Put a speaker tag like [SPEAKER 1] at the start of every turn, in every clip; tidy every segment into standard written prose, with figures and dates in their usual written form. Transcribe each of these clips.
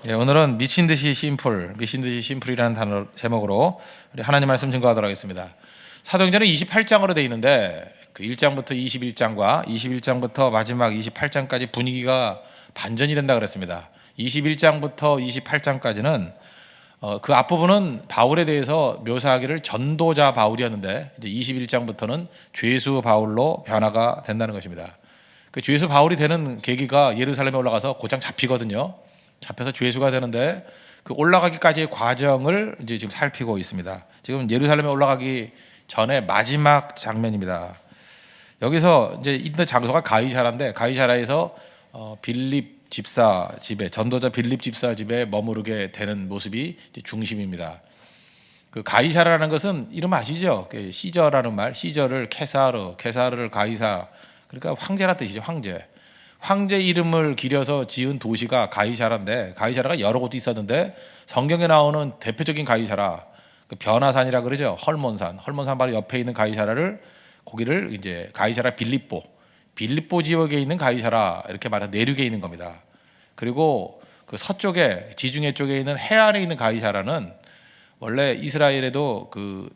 [SPEAKER 1] 예, 오늘은 미친 듯이 심플이라는 단어 제목으로 우리 하나님 말씀 증거하도록 하겠습니다. 사도행전은 28장으로 되어 있는데 그 1장부터 21장과 21장부터 마지막 28장까지 분위기가 반전이 된다 그랬습니다. 21장부터 28장까지는 그 앞부분은 바울에 대해서 묘사하기를 전도자 바울이었는데 이제 21장부터는 죄수 바울로 변화가 된다는 것입니다. 그 죄수 바울이 되는 계기가 예루살렘에 올라가서 곧장 잡히거든요. 잡혀서 죄수가 되는데 그 올라가기까지의 과정을 이제 지금 살피고 있습니다. 지금 예루살렘에 올라가기 전에 마지막 장면입니다. 여기서 이제 있는 장소가 가이사라인데 가이사라에서 빌립 집사 집에 전도자 빌립 집사 집에 머무르게 되는 모습이 이제 중심입니다. 그 가이사라는 것은 이름 아시죠? 시저라는 말, 시저를 케사르, 케사르를 가이사, 그러니까 황제란 뜻이죠. 황제 이름을 기려서 지은 도시가 가이사라인데 가이사라가 여러 곳도 있었는데 성경에 나오는 대표적인 가이사라, 그 변화산이라 그러죠. 헐몬산 바로 옆에 있는 가이사라를 거기를 이제 가이사라 빌립보 지역에 있는 가이사라 이렇게 말해서 내륙에 있는 겁니다. 그리고 그 서쪽에 지중해 쪽에 있는 해안에 있는 가이사라는 원래 이스라엘에도 그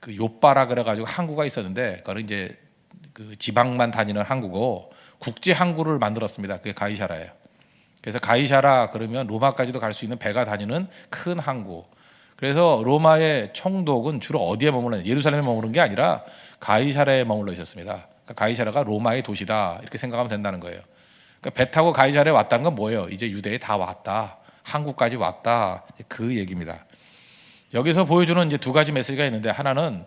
[SPEAKER 1] 요바라 그래가지고 항구가 있었는데 그거는 이제 그 지방만 다니는 항구고 국제 항구를 만들었습니다. 그게 가이사라예요. 그래서 가이사라 그러면 로마까지도 갈 수 있는 배가 다니는 큰 항구. 그래서 로마의 총독은 주로 어디에 머물렀냐? 예루살렘에 머무른 게 아니라 가이사라에 머물러 있었습니다. 그러니까 가이사라가 로마의 도시다 이렇게 생각하면 된다는 거예요. 그러니까 배 타고 가이사라에 왔다는 건 뭐예요? 이제 유대에 다 왔다, 항구까지 왔다 그 얘기입니다. 여기서 보여주는 이제 두 가지 메시지가 있는데 하나는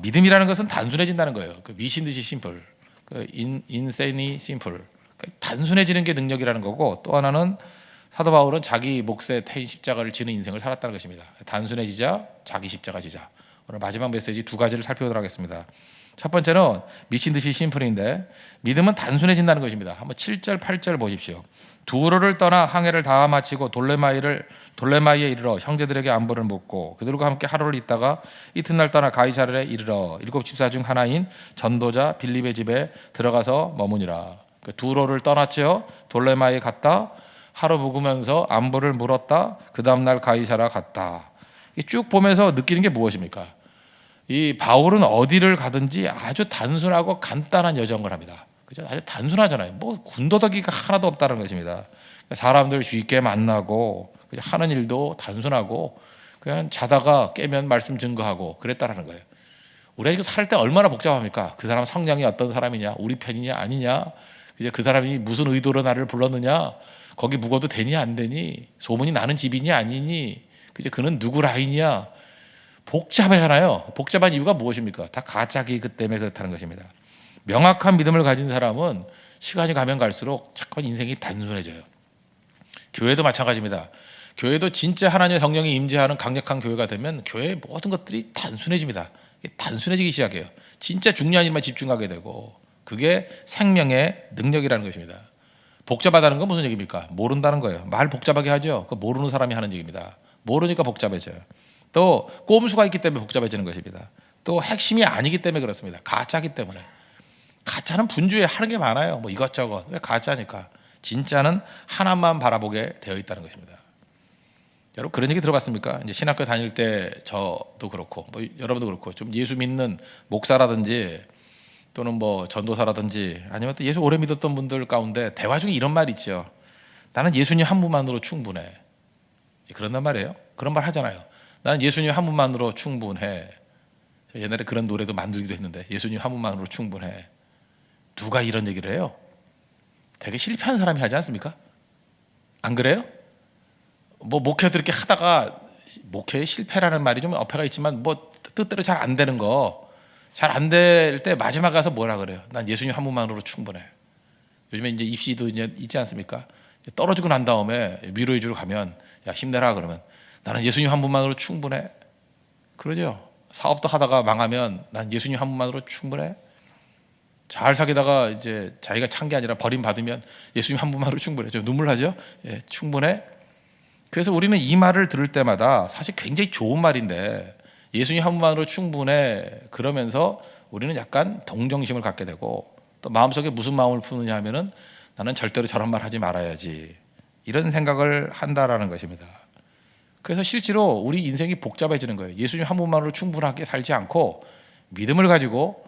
[SPEAKER 1] 믿음이라는 것은 단순해진다는 거예요. 그 미친 듯이 심플. insanely simple. 단순해지는 게 능력이라는 거고, 또 하나는 사도 바울은 자기 몫에 태인 십자가를 지는 인생을 살았다는 것입니다. 단순해지자, 자기 십자가 지자. 오늘 마지막 메시지 두 가지를 살펴보도록 하겠습니다. 첫 번째는 미친 듯이 심플인데 믿음은 단순해진다는 것입니다. 한번 7절 8절 보십시오. 두로를 떠나 항해를 다 마치고 돌레마이에 이르러 형제들에게 안부를 묻고 그들과 함께 하루를 있다가 이튿날 떠나 가이사랴에 이르러 7 집사 중 하나인 전도자 빌립의 집에 들어가서 머무니라. 두로를 떠났죠. 돌레마이에 갔다 하루 묵으면서 안부를 물었다. 그 다음날 가이사랴 갔다. 쭉 보면서 느끼는 게 무엇입니까? 이 바울은 어디를 가든지 아주 단순하고 간단한 여정을 합니다. 그죠? 아주 단순하잖아요. 뭐 군더더기가 하나도 없다는 것입니다. 사람들 쉽게 만나고 하는 일도 단순하고 그냥 자다가 깨면 말씀 증거하고 그랬다라는 거예요. 우리가 이거 살 때 얼마나 복잡합니까? 그 사람 성향이 어떤 사람이냐, 우리 편이냐 아니냐, 이제 그 사람이 무슨 의도로 나를 불렀느냐, 거기 묵어도 되니 안 되니, 소문이 나는 집이니 아니니, 이제 그는 누구 라인이야. 복잡하잖아요. 복잡한 이유가 무엇입니까? 다 가짜 기그 때문에 그렇다는 것입니다. 명확한 믿음을 가진 사람은 시간이 가면 갈수록 자꾸 인생이 단순해져요. 교회도 마찬가지입니다. 교회도 진짜 하나님의 성령이 임재하는 강력한 교회가 되면 교회의 모든 것들이 단순해집니다. 단순해지기 시작해요. 진짜 중요한 일만 집중하게 되고 그게 생명의 능력이라는 것입니다. 복잡하다는 건 무슨 얘기입니까? 모른다는 거예요. 말 복잡하게 하죠. 그 모르는 사람이 하는 얘기입니다. 모르니까 복잡해져요. 또 꼼수가 있기 때문에 복잡해지는 것입니다. 또 핵심이 아니기 때문에 그렇습니다. 가짜기 때문에. 가짜는 분주해 하는 게 많아요. 뭐 이것저것. 왜 가짜니까. 진짜는 하나만 바라보게 되어 있다는 것입니다. 여러분 그런 얘기 들어봤습니까? 이제 신학교 다닐 때 저도 그렇고 뭐 여러분도 그렇고 좀 예수 믿는 목사라든지 또는 뭐 전도사라든지 아니면 또 예수 오래 믿었던 분들 가운데 대화 중에 이런 말이 있죠. 나는 예수님 한 분만으로 충분해. 그런단 말이에요. 그런 말 하잖아요. 나는 예수님 한 분만으로 충분해. 옛날에 그런 노래도 만들기도 했는데 예수님 한 분만으로 충분해. 누가 이런 얘기를 해요? 되게 실패한 사람이 하지 않습니까? 안 그래요? 뭐 목회도 이렇게 하다가 목회의 실패라는 말이 좀 어폐가 있지만 뭐 뜻대로 잘 안 되는 거 잘 안 될 때 마지막 가서 뭐라 그래요? 난 예수님 한 분만으로 충분해. 요즘에 이제 입시도 이제 있지 않습니까? 떨어지고 난 다음에 위로해 주러 가면 야 힘내라 그러면 나는 예수님 한 분만으로 충분해. 그러죠. 사업도 하다가 망하면 난 예수님 한 분만으로 충분해. 잘 사귀다가 이제 자기가 찬 게 아니라 버림받으면 예수님 한 분만으로 충분해. 좀 눈물 나죠? 예, 충분해. 그래서 우리는 이 말을 들을 때마다 사실 굉장히 좋은 말인데 예수님 한 분만으로 충분해 그러면서 우리는 약간 동정심을 갖게 되고 또 마음속에 무슨 마음을 푸느냐 하면은 나는 절대로 저런 말 하지 말아야지. 이런 생각을 한다라는 것입니다. 그래서 실제로 우리 인생이 복잡해지는 거예요. 예수님 한 분만으로 충분하게 살지 않고 믿음을 가지고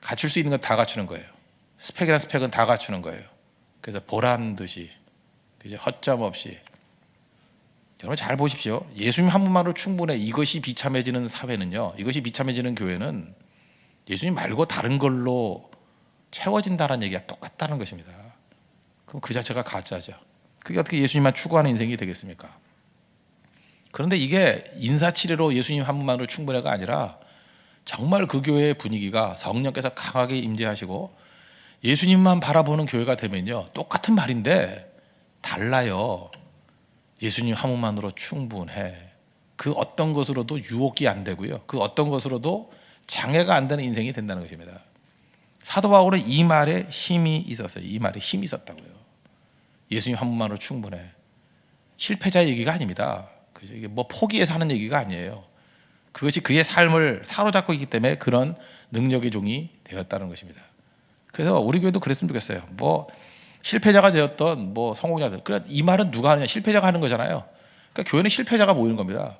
[SPEAKER 1] 갖출 수 있는 건 다 갖추는 거예요. 스펙이란 스펙은 다 갖추는 거예요. 그래서 보란 듯이 허점 없이. 여러분 잘 보십시오. 예수님 한 분만으로 충분해. 이것이 비참해지는 사회는요, 이것이 비참해지는 교회는 예수님 말고 다른 걸로 채워진다는 얘기가 똑같다는 것입니다. 그럼 그 자체가 가짜죠. 그게 어떻게 예수님만 추구하는 인생이 되겠습니까? 그런데 이게 인사치레로 예수님 한 분만으로 충분해가 아니라 정말 그 교회의 분위기가 성령께서 강하게 임재하시고 예수님만 바라보는 교회가 되면요, 똑같은 말인데 달라요. 예수님 한 분만으로 충분해. 그 어떤 것으로도 유혹이 안 되고요, 그 어떤 것으로도 장애가 안 되는 인생이 된다는 것입니다. 사도 바울은 이 말에 힘이 있었어요. 이 말에 힘이 있었다고요. 예수님 한 분만으로 충분해. 실패자의 얘기가 아닙니다. 이게 뭐 포기해서 하는 얘기가 아니에요. 그것이 그의 삶을 사로잡고 있기 때문에 그런 능력의 종이 되었다는 것입니다. 그래서 우리 교회도 그랬으면 좋겠어요. 뭐 실패자가 되었던 뭐 성공자들, 그래 이 말은 누가 하느냐? 실패자가 하는 거잖아요. 그러니까 교회는 실패자가 모이는 겁니다.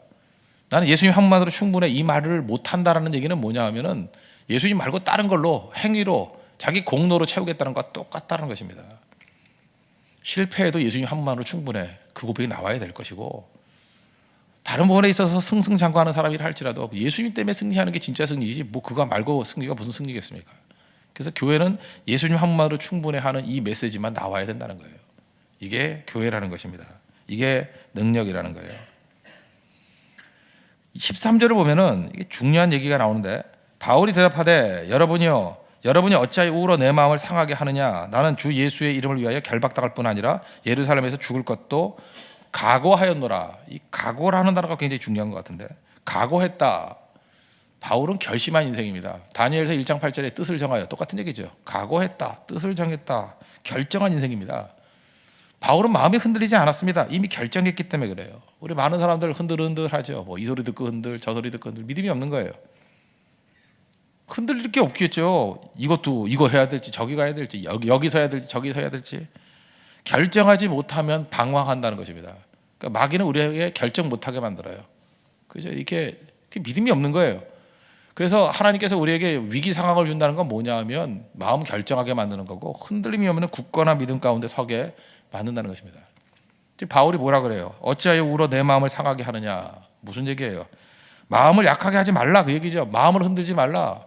[SPEAKER 1] 나는 예수님 한 분만으로 충분해, 이 말을 못 한다라는 얘기는 뭐냐 하면은 예수님 말고 다른 걸로, 행위로, 자기 공로로 채우겠다는 것과 똑같다는 것입니다. 실패해도 예수님 한 분만으로 충분해, 그 고백이 나와야 될 것이고, 다른 부분에 있어서 승승장구하는 사람이라 할지라도 예수님 때문에 승리하는 게 진짜 승리이지 뭐 그거 말고 승리가 무슨 승리겠습니까? 그래서 교회는 예수님 한 분만으로 충분해 하는 이 메시지만 나와야 된다는 거예요. 이게 교회라는 것입니다. 이게 능력이라는 거예요. 13절을 보면은 이게 중요한 얘기가 나오는데, 바울이 대답하되 여러분이 어찌하여 우울어 내 마음을 상하게 하느냐? 나는 주 예수의 이름을 위하여 결박당할 뿐 아니라 예루살렘에서 죽을 것도 각오하였노라. 이 각오라는 단어가 굉장히 중요한 것 같은데, 각오했다. 바울은 결심한 인생입니다. 다니엘서 1장 8절에 뜻을 정하여, 똑같은 얘기죠. 각오했다, 뜻을 정했다, 결정한 인생입니다. 바울은 마음이 흔들리지 않았습니다. 이미 결정했기 때문에 그래요. 우리 많은 사람들 흔들흔들하죠. 뭐 이 소리 듣고 흔들, 저 소리 듣고 흔들, 믿음이 없는 거예요. 흔들릴 게 없겠죠. 이거 해야 될지, 저기 가야 될지, 여기서 해야 될지, 저기서 해야 될지 결정하지 못하면 방황한다는 것입니다. 그러니까 마귀는 우리에게 결정 못하게 만들어요. 그죠? 이게 믿음이 없는 거예요. 그래서 하나님께서 우리에게 위기 상황을 준다는 건 뭐냐 하면 마음 결정하게 만드는 거고, 흔들림이 오면 굳건한 믿음 가운데 서게 만든다는 것입니다. 바울이 뭐라 그래요? 어찌하여 울어 내 마음을 상하게 하느냐? 무슨 얘기예요? 마음을 약하게 하지 말라, 그 얘기죠. 마음을 흔들지 말라.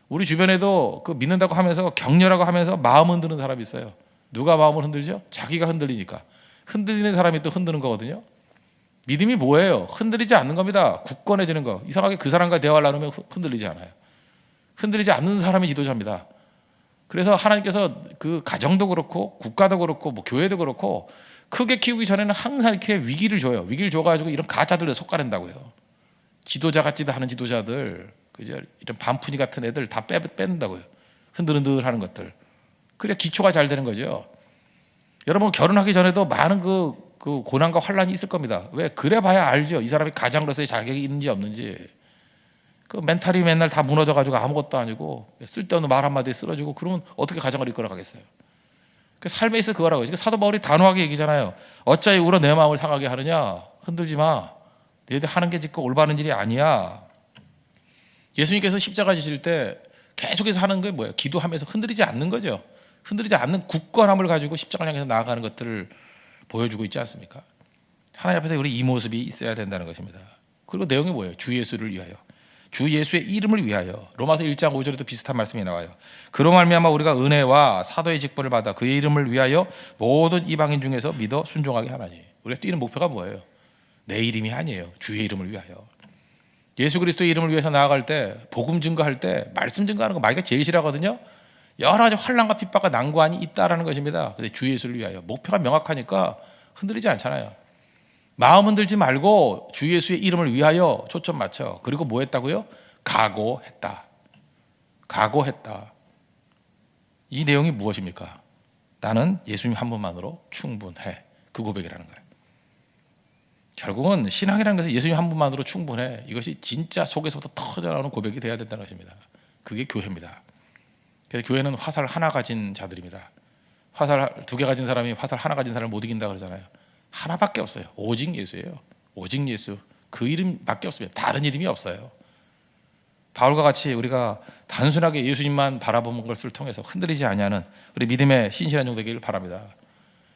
[SPEAKER 1] 우리 주변에도 그 믿는다고 하면서 격려라고 하면서 마음 흔드는 사람이 있어요. 누가 마음을 흔들죠? 자기가 흔들리니까. 흔들리는 사람이 또 흔드는 거거든요. 믿음이 뭐예요? 흔들리지 않는 겁니다. 굳건해지는 거. 이상하게 그 사람과 대화를 나누면 흔들리지 않아요. 흔들리지 않는 사람이 지도자입니다. 그래서 하나님께서 그 가정도 그렇고 국가도 그렇고 뭐 교회도 그렇고 크게 키우기 전에는 항상 이렇게 위기를 줘요. 위기를 줘가지고 이런 가짜들을 솎아낸다고요. 지도자 같지도 않은 지도자들, 그죠? 이런 반푼이 같은 애들 다 뺀다고요. 흔들흔들하는 것들. 그래야 기초가 잘 되는 거죠. 여러분 결혼하기 전에도 많은 그 고난과 환란이 있을 겁니다. 왜? 그래 봐야 알죠. 이 사람이 가장으로서의 자격이 있는지 없는지. 그 멘탈이 맨날 다 무너져가지고 아무것도 아니고 쓸데없는 말 한마디에 쓰러지고 그러면 어떻게 가정을 이끌어 가겠어요? 그 삶에 있어 그거라고요. 사도 바울이 단호하게 얘기잖아요. 어찌하여 울어 내 마음을 상하게 하느냐? 흔들지 마. 너희들 하는 게 짓고 올바른 일이 아니야. 예수님께서 십자가 지실 때 계속해서 하는 게 뭐예요? 기도하면서 흔들리지 않는 거죠. 흔들리지 않는 굳건함을 가지고 십자가를 향해서 나아가는 것들을 보여주고 있지 않습니까? 하나님 앞에서 우리 이 모습이 있어야 된다는 것입니다. 그리고 내용이 뭐예요? 주 예수를 위하여, 주 예수의 이름을 위하여. 로마서 1장 5절에도 비슷한 말씀이 나와요. 그로 말미암아 우리가 은혜와 사도의 직분을 받아 그의 이름을 위하여 모든 이방인 중에서 믿어 순종하게 하나니. 우리가 뛰는 목표가 뭐예요? 내 이름이 아니에요. 주의 이름을 위하여. 예수 그리스도의 이름을 위해서 나아갈 때, 복음 증거할 때, 말씀 증거하는 거 마귀가 제일 싫어하거든요. 여러 가지 환난과 핍박과 난관이 있다라는 것입니다. 근데 주 예수를 위하여. 목표가 명확하니까 흔들리지 않잖아요. 마음 흔들지 말고 주 예수의 이름을 위하여 초점 맞춰. 그리고 뭐 했다고요? 각오했다. 각오했다. 이 내용이 무엇입니까? 나는 예수님 한 분만으로 충분해. 그 고백이라는 거예요. 결국은 신앙이라는 것은 예수님 한 분만으로 충분해. 이것이 진짜 속에서부터 터져나오는 고백이 되어야 된다는 것입니다. 그게 교회입니다. 그래서 교회는 화살 하나 가진 자들입니다. 화살 2개 가진 사람이 화살 하나 가진 사람을 못 이긴다 그러잖아요. 하나밖에 없어요. 오직 예수예요. 오직 예수. 그 이름밖에 없습니다. 다른 이름이 없어요. 바울과 같이 우리가 단순하게 예수님만 바라보는 것을 통해서 흔들리지 아니하는 우리 믿음의 신실한 종 되기를 바랍니다.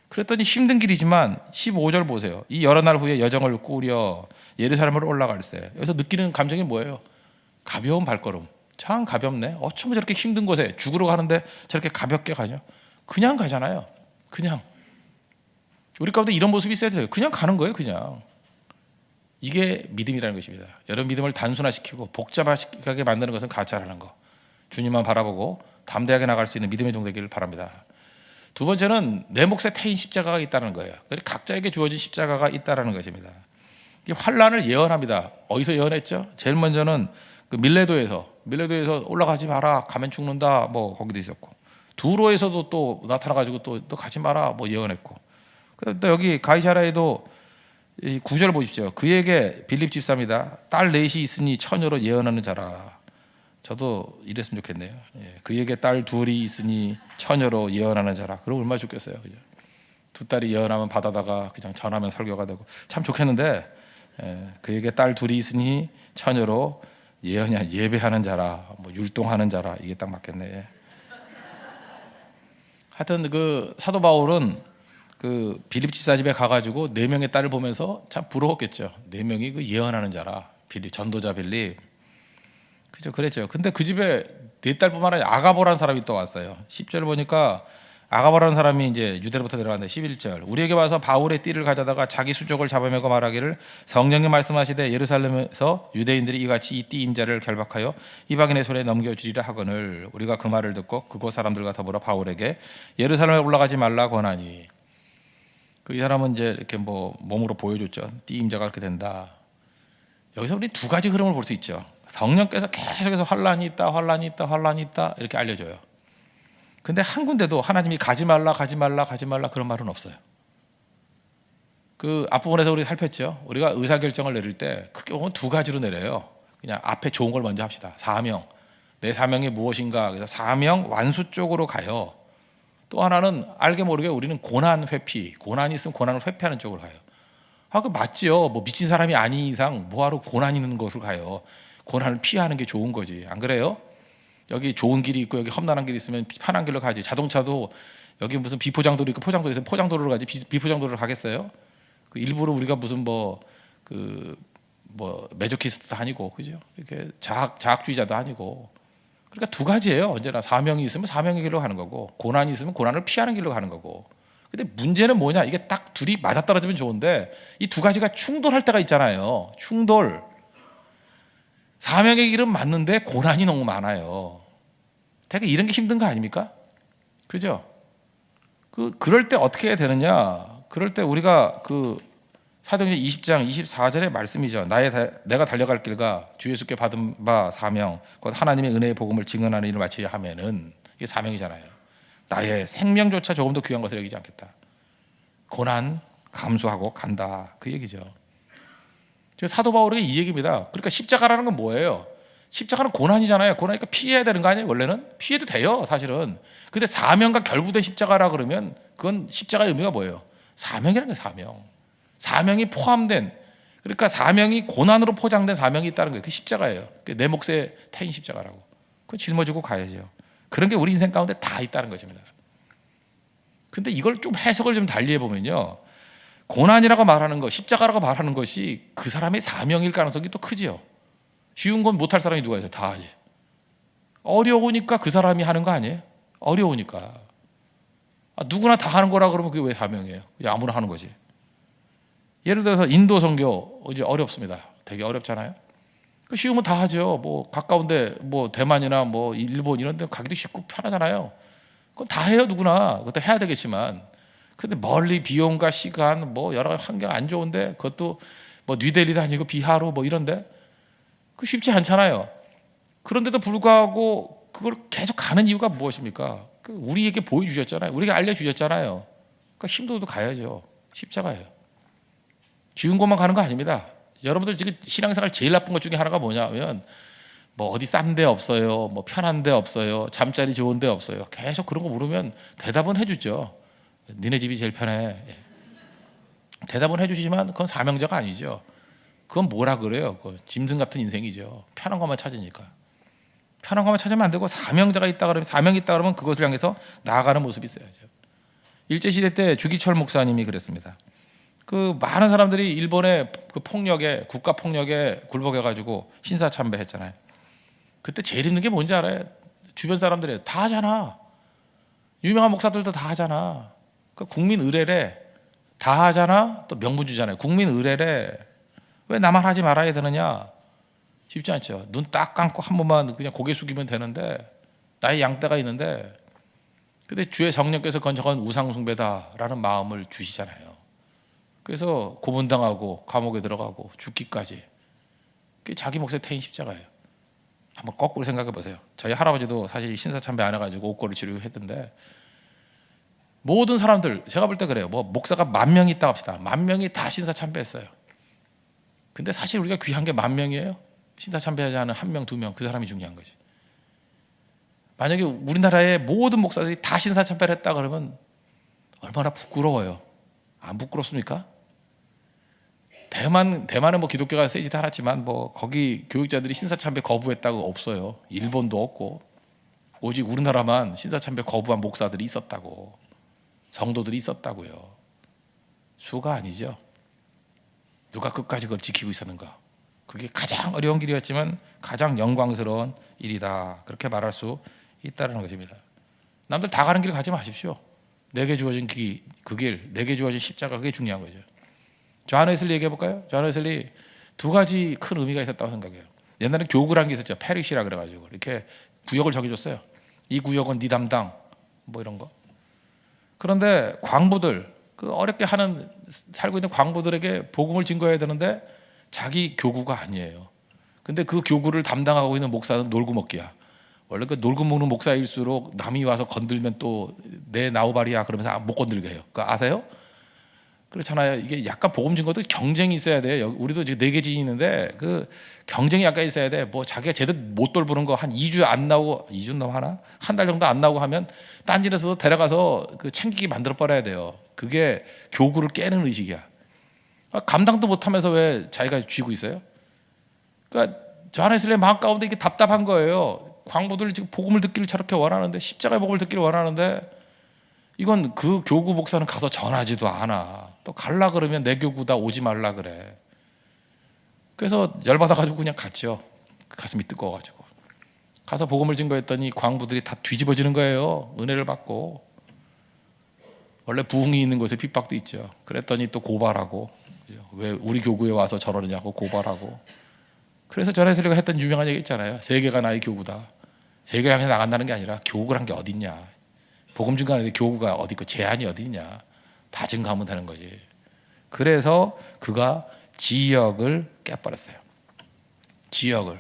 [SPEAKER 1] 그랬더니 힘든 길이지만 15절 보세요. 이 여러 날 후에 여정을 꾸려 예루살렘으로 올라갈세. 여기서 느끼는 감정이 뭐예요? 가벼운 발걸음. 참 가볍네. 어쩜 저렇게 힘든 곳에 죽으러 가는데 저렇게 가볍게 가죠? 그냥 가잖아요. 그냥. 우리 가운데 이런 모습이 있어야 돼요. 그냥 가는 거예요. 그냥. 이게 믿음이라는 것입니다. 여러분 믿음을 단순화시키고 복잡하게 만드는 것은 가짜라는 거. 주님만 바라보고 담대하게 나갈 수 있는 믿음의 종 되기를 바랍니다. 두 번째는 내 몫에 태인 십자가가 있다는 거예요. 각자에게 주어진 십자가가 있다는 것입니다. 이 환란을 예언합니다. 어디서 예언했죠? 제일 먼저는 그 밀레도에서 올라가지 마라, 가면 죽는다, 뭐 거기도 있었고, 두로에서도 또 나타나가지고 또 가지 마라, 뭐 예언했고, 또 여기 가이사라에도 이 9절 보십시오. 그에게 빌립 집사입니다. 딸 넷이 있으니 처녀로 예언하는 자라. 저도 이랬으면 좋겠네요. 그에게 딸 2이 있으니 처녀로 예언하는 자라. 그럼 얼마나 좋겠어요, 그죠? 2딸이 예언하면 받아다가 그냥 전하면 설교가 되고 참 좋겠는데, 그에게 딸 2이 있으니 처녀로 예배하는 자라, 뭐 율동하는 자라. 이게 딱 맞겠네. 하여튼 그 사도 바울은 그 빌립 집사 집에 가가지고 4명의 딸을 보면서 참 부러웠겠죠. 4명이 그 예언하는 자라. 빌립, 전도자 빌립. 그죠, 그랬죠. 근데 그 집에 4딸뿐만 아니라 아가보라는 사람이 또 왔어요. 10절 보니까 아가보라는 사람이 이제 유대로부터 내려왔는데 11절. 우리에게 와서 바울의 띠를 가져다가 자기 수족을 잡아매고 말하기를 성령님 말씀하시되 예루살렘에서 유대인들이 이같이 이 띠 임자를 결박하여 이방인의 손에 넘겨주리라 하거늘 우리가 그 말을 듣고 그곳 사람들과 더불어 바울에게 예루살렘에 올라가지 말라 권하니. 이 사람은 이제 이렇게 뭐 몸으로 보여줬죠. 띠 임자가 그렇게 된다. 여기서 우리 2가지 흐름을 볼 수 있죠. 성령께서 계속해서 환란이 있다 이렇게 알려줘요. 근데 한 군데도 하나님이 가지 말라 그런 말은 없어요. 그 앞부분에서 우리 살폈죠. 우리가 의사결정을 내릴 때 크게 보면 2가지로 내려요. 그냥 앞에 좋은 걸 먼저 합시다. 사명. 내 사명이 무엇인가. 그래서 사명 완수 쪽으로 가요. 또 하나는 알게 모르게 우리는 고난 회피. 고난이 있으면 고난을 회피하는 쪽으로 가요. 그 맞지요. 뭐 미친 사람이 아닌 이상 뭐하러 고난 있는 곳을 가요. 고난을 피하는 게 좋은 거지. 안 그래요? 여기 좋은 길이 있고 여기 험난한 길이 있으면 편한 길로 가지. 자동차도 여기 무슨 비포장도로 있고 포장도로 있으면 포장도로로 가지 비포장도로로 가겠어요? 그 일부러 우리가 무슨 메조키스트도 아니고, 그죠? 이렇게 자학주의자도 아니고. 그러니까 2가지예요. 언제나 사명이 있으면 사명의 길로 가는 거고, 고난이 있으면 고난을 피하는 길로 가는 거고. 근데 문제는 뭐냐? 이게 딱 둘이 맞아떨어지면 좋은데 이 2가지가 충돌할 때가 있잖아요. 충돌. 사명의 길은 맞는데 고난이 너무 많아요. 되게 이런 게 힘든 거 아닙니까? 그죠? 그럴 때 어떻게 해야 되느냐? 그럴 때 우리가 그 사도행전 20장 24절의 말씀이죠. 내가 달려갈 길과 주 예수께 받은 바 사명, 곧 하나님의 은혜의 복음을 증언하는 일을 마치려 하면은 이게 사명이잖아요. 나의 생명조차 조금 더 귀한 것을 여기지 않겠다. 고난 감수하고 간다. 그 얘기죠. 지금 사도 바울에게 이 얘기입니다. 그러니까 십자가라는 건 뭐예요? 십자가는 고난이잖아요. 고난이니까 피해야 되는 거 아니에요? 원래는 피해도 돼요, 사실은. 근데 사명과 결부된 십자가라 그러면 그건 십자가의 의미가 뭐예요? 사명이라는 게 사명. 사명이 포함된, 그러니까 사명이 고난으로 포장된 사명이 있다는 거예요. 그 십자가예요. 내 몫에 태인 십자가라고. 그건 짊어지고 가야죠. 그런 게 우리 인생 가운데 다 있다는 것입니다. 근데 이걸 좀 해석을 좀 달리 해보면요, 고난이라고 말하는 것, 십자가라고 말하는 것이 그 사람의 사명일 가능성이 또 크지요. 쉬운 건 못할 사람이 누가 있어요? 다 하지. 어려우니까 그 사람이 하는 거 아니에요? 어려우니까. 누구나 다 하는 거라 그러면 그게 왜 사명이에요? 그냥 아무나 하는 거지. 예를 들어서 인도 선교 이제 어렵습니다. 되게 어렵잖아요. 쉬우면 다 하죠. 뭐 가까운데 뭐 대만이나 뭐 일본 이런 데 가기도 쉽고 편하잖아요. 그건 다 해요, 누구나. 그것도 해야 되겠지만. 근데 멀리 비용과 시간 뭐 여러 가지 환경 안 좋은데 그것도 뭐 뉴델리도 아니고 비하로 뭐 이런데 그 쉽지 않잖아요. 그런데도 불구하고 그걸 계속 가는 이유가 무엇입니까? 우리에게 보여주셨잖아요. 우리에게 알려주셨잖아요. 그러니까 힘들어도 가야죠. 십자가예요. 쉬운 곳만 가는 거 아닙니다. 여러분들 지금 신앙생활 제일 나쁜 것 중에 하나가 뭐냐면 뭐 어디 싼 데 없어요, 뭐 편한 데 없어요, 잠자리 좋은 데 없어요. 계속 그런 거 물으면 대답은 해주죠. 니네 집이 제일 편해. 대답은 해주시지만 그건 사명자가 아니죠. 그건 뭐라 그래요? 그건 짐승 같은 인생이죠. 편한 것만 찾으니까. 편한 것만 찾으면 안 되고 사명자가 있다 그러면, 사명이 있다 그러면 그것을 향해서 나아가는 모습이 있어야죠. 일제시대 때 주기철 목사님이 그랬습니다. 그 많은 사람들이 일본의 그 폭력에, 국가 폭력에 굴복해가지고 신사참배했잖아요. 그때 제일 힘든 게 뭔지 알아요? 주변 사람들이 다 하잖아. 유명한 목사들도 다 하잖아. 그 국민 의례래. 다 하잖아. 또 명분 주잖아요. 국민 의례래. 왜 나만 하지 말아야 되느냐? 쉽지 않죠. 눈 딱 감고 한 번만 그냥 고개 숙이면 되는데, 나의 양떼가 있는데, 근데 주의 성령께서 건져간 우상숭배다라는 마음을 주시잖아요. 그래서 고문당하고 감옥에 들어가고 죽기까지. 그게 자기 몫의 태인 십자가예요. 한번 거꾸로 생각해 보세요. 저희 할아버지도 사실 신사참배 안 해가지고 옥고를 치료했던데, 모든 사람들, 제가 볼 때 그래요. 뭐 목사가 10,000명 있다 합시다. 10,000명이 다 신사참배했어요. 근데 사실 우리가 귀한 게 10,000명이에요. 신사참배하지 않은 1명, 2명, 그 사람이 중요한 거지. 만약에 우리나라의 모든 목사들이 다 신사참배를 했다 그러면 얼마나 부끄러워요. 안 부끄럽습니까? 대만은 뭐 기독교가 세지도 않았지만 뭐 거기 교육자들이 신사참배 거부했다고 없어요. 일본도 없고, 오직 우리나라만 신사참배 거부한 목사들이 있었다고, 성도들이 있었다고요. 수가 아니죠. 누가 끝까지 그걸 지키고 있었는가? 그게 가장 어려운 길이었지만 가장 영광스러운 일이다. 그렇게 말할 수 있다는 것입니다. 남들 다 가는 길 가지 마십시오. 내게 주어진 그 길, 내게 주어진 십자가, 그게 중요한 거죠. 존 웨슬리 얘기해 볼까요? 존 웨슬리 2가지 큰 의미가 있었다고 생각해요. 옛날에 교구라는 게 있었죠. 페리시라 그래가지고 이렇게 구역을 정해줬어요. 이 구역은 네 담당, 뭐 이런 거. 그런데 광부들, 그 어렵게 살고 있는 광부들에게 복음을 증거해야 되는데 자기 교구가 아니에요. 근데 그 교구를 담당하고 있는 목사는 놀고 먹기야. 원래 그 놀고 먹는 목사일수록 남이 와서 건들면 또 내 나우발이야 그러면서 못 건들게 해요. 그거 아세요? 그렇잖아요. 이게 약간 복음 증거도 경쟁이 있어야 돼요. 우리도 지금 4개 진이 있는데 그 경쟁이 약간 있어야 돼. 뭐 자기가 제대로 못 돌보는 거 한 2주 안 나오고, 2주 넘어 하나? 한 달 정도 안 나오고 하면 딴 집에서 데려가서 그 챙기게 만들어 버려야 돼요. 그게 교구를 깨는 의식이야. 감당도 못하면서 왜 자기가 쥐고 있어요? 그러니까 존 웨슬리의 마음 가운데 이게 답답한 거예요. 광부들 지금 복음을 듣기를 저렇게 원하는데, 십자가의 복음을 듣기를 원하는데, 이건 그 교구 목사는 가서 전하지도 않아. 또 갈라 그러면 내 교구다 오지 말라 그래. 그래서 열받아가지고 그냥 갔죠. 가슴이 뜨거워가지고 가서 복음을 증거했더니 광부들이 다 뒤집어지는 거예요. 은혜를 받고. 원래 부흥이 있는 곳에 핍박도 있죠. 그랬더니 또 고발하고, 왜 우리 교구에 와서 저러느냐고 고발하고. 그래서 존 웨슬리가 했던 유명한 얘기 있잖아요. 세계가 나의 교구다. 세계 향해 나간다는 게 아니라 교구란 게 어딨냐. 복음 증거하는데 교구가 어디 있고 제한이 어디 있냐. 다 증거하면 되는 거지. 그래서 그가 지역을 깨버렸어요. 지역을.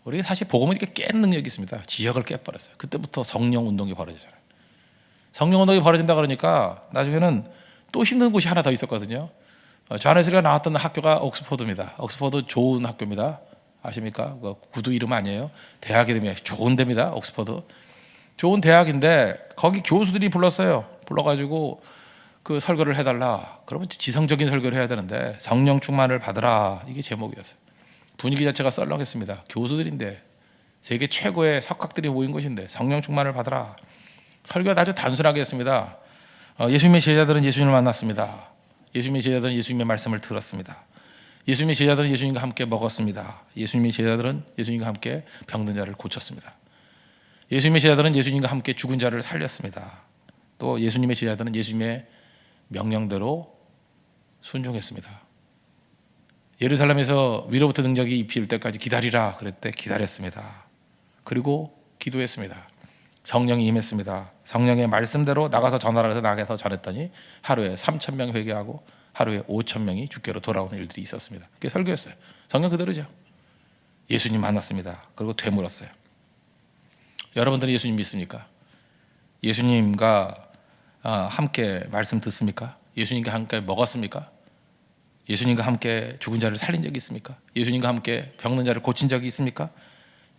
[SPEAKER 1] 우리 사실 복음은 이렇게 깨는 능력이 있습니다. 지역을 깨버렸어요. 그때부터 성령 운동이 벌어지잖아요. 성령 운동이 벌어진다 그러니까 나중에는 또 힘든 곳이 하나 더 있었거든요. 존 웨슬리가 나왔던 학교가 옥스퍼드입니다. 옥스퍼드 좋은 학교입니다. 아십니까? 구두 이름 아니에요. 대학 이름이 좋은 데입니다. 옥스퍼드. 좋은 대학인데 거기 교수들이 불렀어요. 불러가지고 그 설교를 해달라. 그러면 지성적인 설교를 해야 되는데 성령 충만을 받으라. 이게 제목이었어요. 분위기 자체가 썰렁했습니다. 교수들인데, 세계 최고의 석학들이 모인 곳인데 성령 충만을 받으라. 설교가 아주 단순하게 했습니다. 예수님의 제자들은 예수님을 만났습니다. 예수님의 제자들은 예수님의 말씀을 들었습니다. 예수님의 제자들은 예수님과 함께 먹었습니다. 예수님의 제자들은 예수님과 함께 병든 자를 고쳤습니다. 예수님의 제자들은 예수님과 함께 죽은 자를 살렸습니다. 또 예수님의 제자들은 예수님의 명령대로 순종했습니다. 예루살렘에서 위로부터 능력이 입힐 때까지 기다리라 그랬대. 기다렸습니다. 그리고 기도했습니다. 성령이 임했습니다. 성령의 말씀대로 나가서 전하라 해서 나가서 전했더니 하루에 3,000명 회개하고 하루에 5,000명이 주께로 돌아오는 일들이 있었습니다. 그게 설교였어요. 성령 그대로죠. 예수님 만났습니다. 그리고 되물었어요. 여러분들은 예수님 믿습니까? 예수님과 함께 말씀 듣습니까? 예수님과 함께 먹었습니까? 예수님과 함께 죽은 자를 살린 적이 있습니까? 예수님과 함께 병든 자를 고친 적이 있습니까?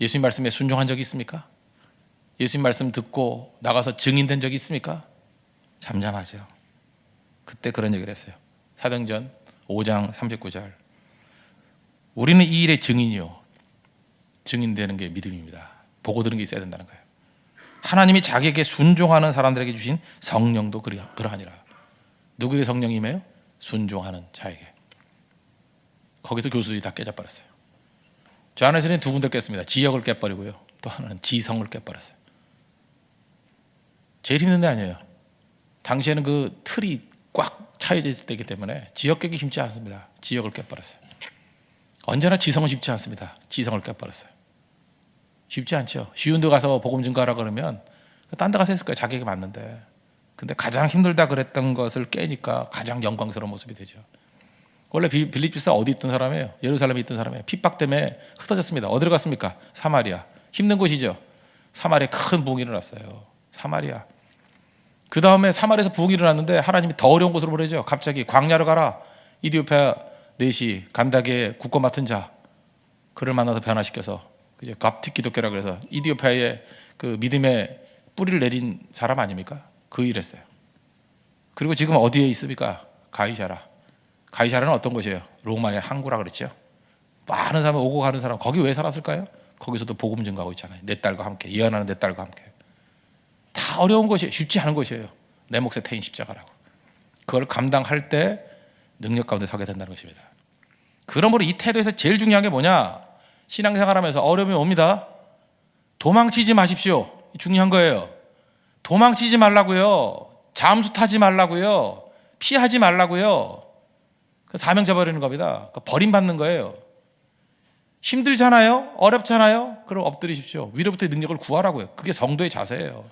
[SPEAKER 1] 예수님 말씀에 순종한 적이 있습니까? 예수님 말씀 듣고 나가서 증인된 적이 있습니까? 잠잠하죠. 그때 그런 얘기를 했어요. 사도행전 5장 39절. 우리는 이 일의 증인이요. 증인되는 게 믿음입니다. 보고 들은 게 있어야 된다는 거예요. 하나님이 자기에게 순종하는 사람들에게 주신 성령도 그러하니라. 누구에게 성령이 임해요? 순종하는 자에게. 거기서 교수들이 다 깨져버렸어요. 저 안에서는 두 군데 깼습니다. 지역을 깨버리고요. 또 하나는 지성을 깨버렸어요. 제일 힘든 데 아니에요. 당시에는 그 틀이 꽉 차여져 있을 때이기 때문에 지역 깨기 쉽지 않습니다. 지역을 깨버렸어요. 언제나 지성은 쉽지 않습니다. 지성을 깨버렸어요. 쉽지 않죠. 쉬운 데 가서 복음 증거하라 그러면 딴 데 가서 했을 거예요. 자기에게 맞는데. 근데 가장 힘들다 그랬던 것을 깨니까 가장 영광스러운 모습이 되죠. 원래 빌립보서 어디 있던 사람이에요? 예루살렘에 있던 사람이에요. 핍박 때문에 흩어졌습니다. 어디로 갔습니까? 사마리아. 힘든 곳이죠. 사마리아에 큰 부흥이 일어났어요. 사마리아. 그 다음에 사마리아에서 부흥이 일어났는데 하나님이 더 어려운 곳으로 보내죠. 갑자기 광야로 가라. 이디오피아 내시 간다게 국고 맡은 자 그를 만나서 변화시켜서 이제 갑틱 기독교라 그래서 이디오피아에 그 믿음의 뿌리를 내린 사람 아닙니까? 그 일했어요. 그리고 지금 어디에 있습니까? 가이사라. 가이사라는 어떤 곳이에요? 로마의 항구라 그랬죠. 많은 사람 오고 가는 사람 거기 왜 살았을까요? 거기서도 복음 증거하고 있잖아요. 내 딸과 함께 예언하는 내 딸과 함께. 다 어려운 것이에요. 쉽지 않은 것이에요. 내 몫에 태인 십자가라고. 그걸 감당할 때 능력 가운데 서게 된다는 것입니다. 그러므로 이 태도에서 제일 중요한 게 뭐냐? 신앙생활하면서 어려움이 옵니다. 도망치지 마십시오. 중요한 거예요. 도망치지 말라고요. 잠수 타지 말라고요. 피하지 말라고요. 사명 잡아버리는 겁니다. 버림받는 거예요. 힘들잖아요. 어렵잖아요. 그럼 엎드리십시오. 위로부터의 능력을 구하라고요. 그게 성도의 자세예요.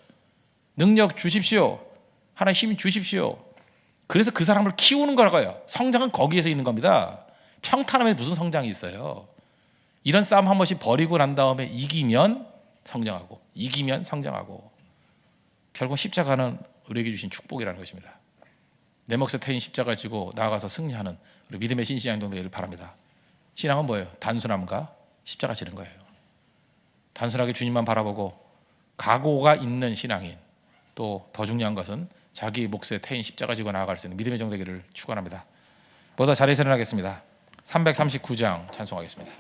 [SPEAKER 1] 능력 주십시오. 하나님 힘 주십시오. 그래서 그 사람을 키우는 거라고요. 성장은 거기에서 있는 겁니다. 평탄함에 무슨 성장이 있어요. 이런 싸움 한 번씩 버리고 난 다음에 이기면 성장하고 이기면 성장하고 결국 십자가는 우리에게 주신 축복이라는 것입니다. 내 몫에 태인 십자가 지고 나아가서 승리하는 우리 믿음의 신신앙 되기를 바랍니다. 신앙은 뭐예요? 단순함과 십자가 지는 거예요. 단순하게 주님만 바라보고 각오가 있는 신앙인, 또 더 중요한 것은 자기 몫에 태인 십자가 지고 나아갈 수 있는 믿음의 정 되기를 축원합니다. 모두 자리에서 일어나겠습니다. 339장 찬송하겠습니다.